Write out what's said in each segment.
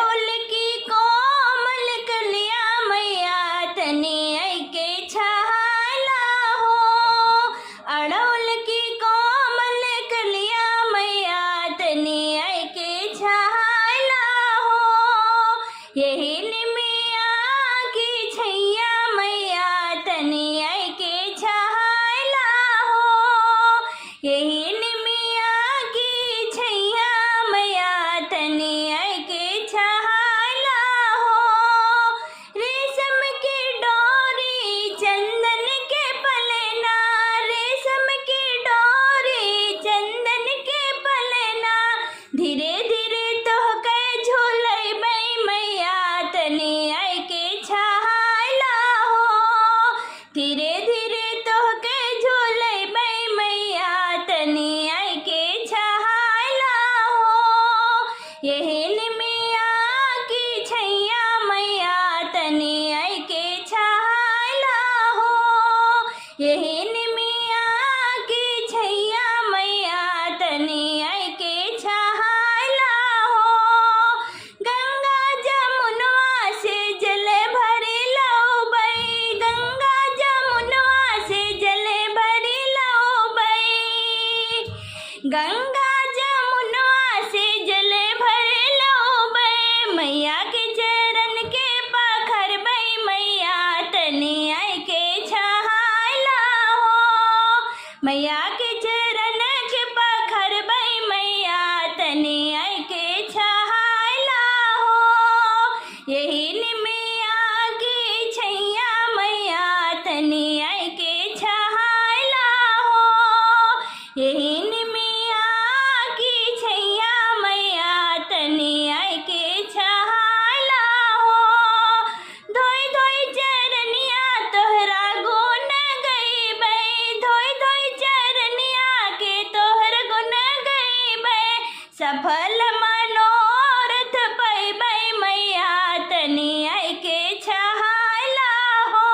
अड़हुल की कोमल कलिया मैया तनी आई के छहाला हो। अड़हुल की कोमल कलिया मैया तनी आई के छहाला हो। यही निमिया की छैया मैया तनी आई के छहाला हो। यही निमिया की छैया मैया तनी आई के छहाला हो। रेशम की डोरी चंदन के पलना, रेशम की डोरी चंदन के पलना, धीरे धीरे तोहके झूलैबै मैया तनी आई के छहाला हो। धीरे धीरे तोहके झूलैबै मैया तनी आई के छहाला हो। यही निमिया की छैया मैया तनी आई के छहाला हो। यही निमिया की छैया मैया तनी आई के छहाला हो। गंगा जमुनवा से जल भरी लौबै, गंगा जमुनवा से जल भरी लौबै, गंगा जमुनवा से जल भरी लौबै। मैया के चरण के पखरबै मैया तनी आई के छहाला हो। मैया के चरण के पखरबै मैया तनी आई के छहाला हो। यही निमिया की छैया मैया तनी आई के छहाला हो। यही निमिया की छैया मैया तनी आई के छहाला हो। धोई धोई चरनिया तोहरा गुण गइबै, धोई धोई चरनिया के तोहर गुण गइबै। सफल मनोरथ पैबै मैया तनी आई के छहाला हो।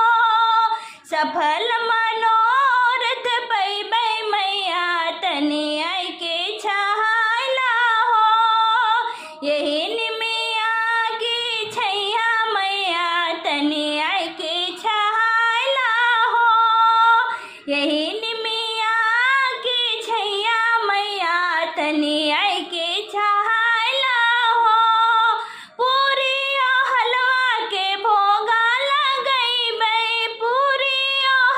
सफल मनोरथ पैबै मैया तनी आई के छहाला हो। यही निमिया की छैया मैया तनी आई के छहाला हो। यही निमिया की छैया मैया तनी आई के छहाला हो। पूरी हलवा के भोगा लगैबै, पूरी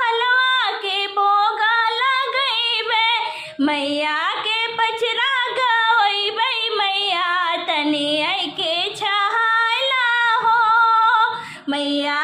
हलवा के भोगा लगैबै। मैया के पचरा गवैबै मैया तनी आई के छहाला हो। मैया